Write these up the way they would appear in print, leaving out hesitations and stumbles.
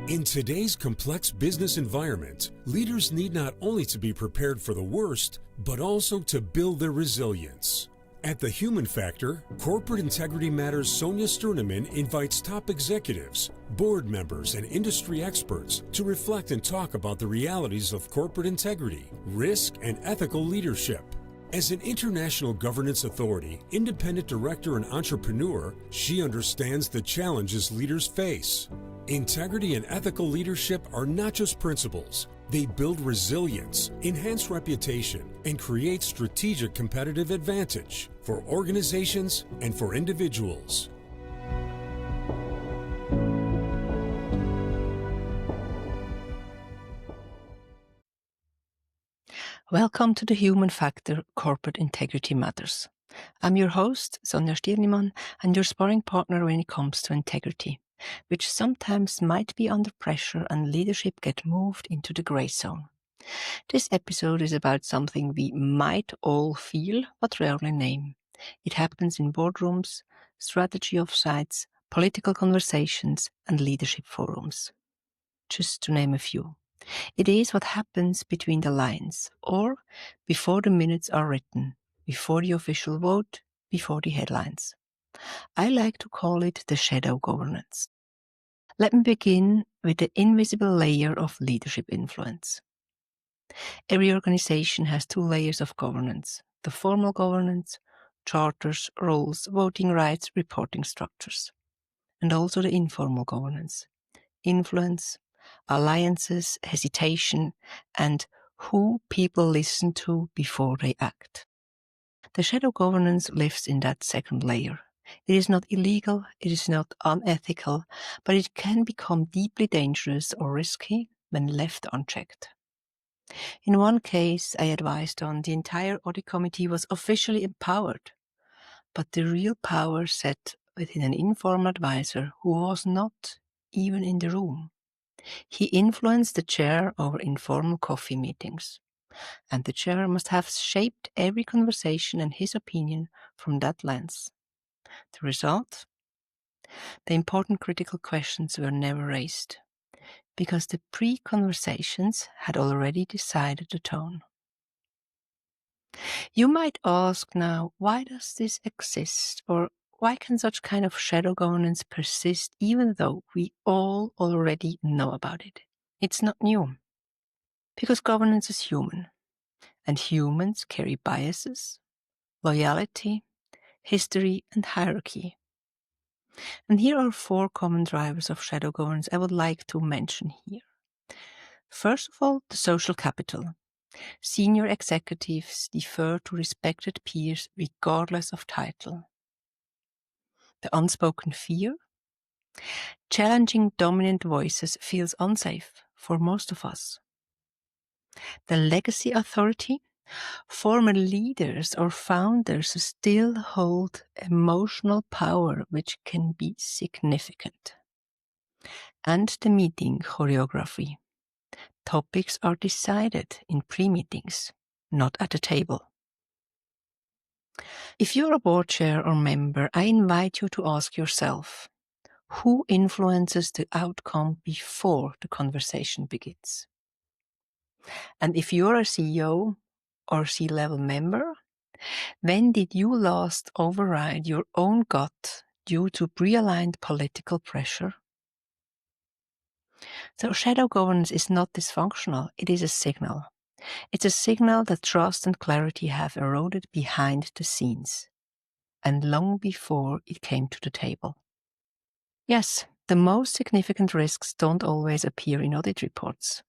In today's complex business environment, leaders need not only to be prepared for the worst, but also to build their resilience. At The Human Factor, Corporate Integrity Matters' Sonja Stirnimann invites top executives, board members, and industry experts to reflect and talk about the realities of corporate integrity, risk, and ethical leadership. As an international governance authority, independent director, and entrepreneur, she understands the challenges leaders face. Integrity and ethical leadership are not just principles. They build resilience, enhance reputation, and create strategic competitive advantage for organizations and for individuals. Welcome to The Human Factor Corporate Integrity Matters. I'm your host, Sonja Stirnimann, and your sparring partner when it comes to integrity, which sometimes might be under pressure and leadership get moved into the gray zone. This episode is about something we might all feel but rarely name. It happens in boardrooms, strategy offsites, political conversations, and leadership forums. Just to name a few. It is what happens between the lines, or before the minutes are written, before the official vote, before the headlines. I like to call it the shadow governance. Let me begin with the invisible layer of leadership influence. Every organization has two layers of governance: the formal governance, charters, roles, voting rights, reporting structures, and also the informal governance, influence, alliances, hesitation, and who people listen to before they act. The shadow governance lives in that second layer. It is not illegal, it is not unethical, but it can become deeply dangerous or risky when left unchecked. In one case I advised on, the entire audit committee was officially empowered, but the real power sat within an informal advisor who was not even in the room. He influenced the chair over informal coffee meetings, and the chair must have shaped every conversation and his opinion from that lens. The result? The important critical questions were never raised, because the pre-conversations had already decided the tone. You might ask now, why does this exist, or why can such kind of shadow governance persist even though we all already know about it? It's not new, because governance is human, and humans carry biases, loyalty, history, and hierarchy. And here are 4 common drivers of shadow governance I would like to mention here. First of all, the social capital. Senior executives defer to respected peers regardless of title. The unspoken fear. Challenging dominant voices feels unsafe for most of us. The legacy authority. Former leaders or founders still hold emotional power which can be significant. And the meeting choreography. Topics are decided in pre-meetings, not at the table. If you're a board chair or member, I invite you to ask yourself, who influences the outcome before the conversation begins? And if you're a CEO or C-level member, when did you last override your own gut due to pre-aligned political pressure? So shadow governance is not dysfunctional, it is a signal. It's a signal that trust and clarity have eroded behind the scenes, and long before it came to the table. Yes, the most significant risks don't always appear in audit reports.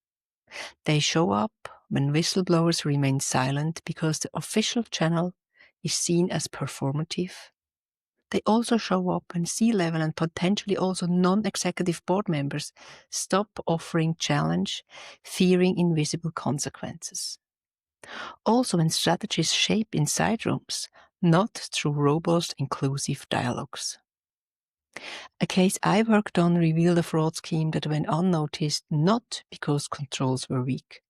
They show up when whistleblowers remain silent because the official channel is seen as performative. They also show up when C-level and potentially also non-executive board members stop offering challenge, fearing invisible consequences. Also when strategies shape inside rooms, not through robust, inclusive dialogues. A case I worked on revealed a fraud scheme that went unnoticed not because controls were weak,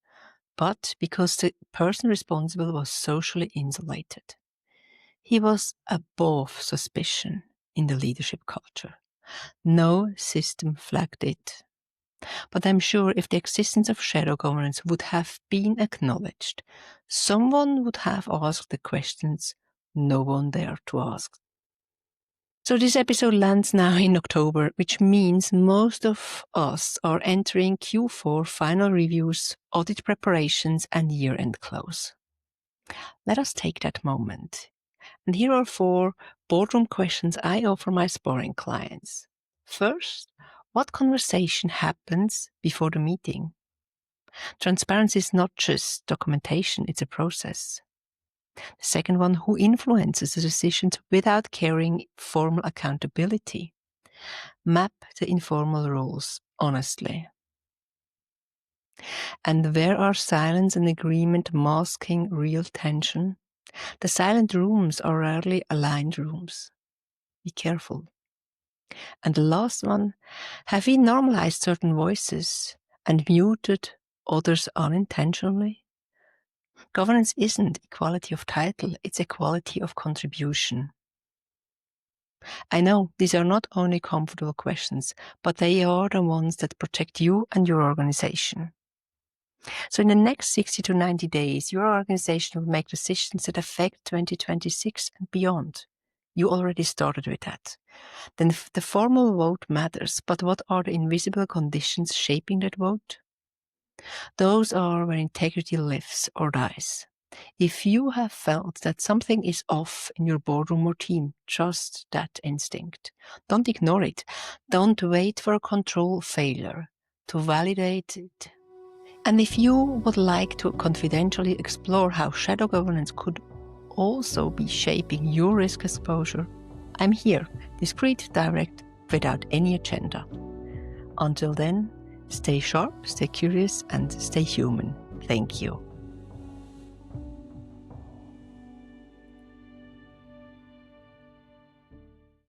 but because the person responsible was socially insulated. He was above suspicion in the leadership culture. No system flagged it. But I'm sure if the existence of shadow governance would have been acknowledged, someone would have asked the questions no one dared to ask. So this episode lands now in October, which means most of us are entering Q4 final reviews, audit preparations, and year-end close. Let us take that moment. And here are 4 boardroom questions I offer my sparring clients. First, what conversation happens before the meeting? Transparency is not just documentation, it's a process. The second one, who influences the decisions without carrying formal accountability? Map the informal rules honestly. And where are silence and agreement masking real tension? The silent rooms are rarely aligned rooms. Be careful. And the last one, have we normalized certain voices and muted others unintentionally? Governance isn't equality of title, it's equality of contribution. I know these are not only comfortable questions, but they are the ones that protect you and your organization. So in the next 60 to 90 days, your organization will make decisions that affect 2026 and beyond. You already started with that. Then the formal vote matters, but what are the invisible conditions shaping that vote? Those are where integrity lives or dies. If you have felt that something is off in your boardroom or team, trust that instinct. Don't ignore it. Don't wait for a control failure to validate it. And if you would like to confidentially explore how shadow governance could also be shaping your risk exposure, I'm here, discreet, direct, without any agenda. Until then, stay sharp, stay curious, and stay human. Thank you.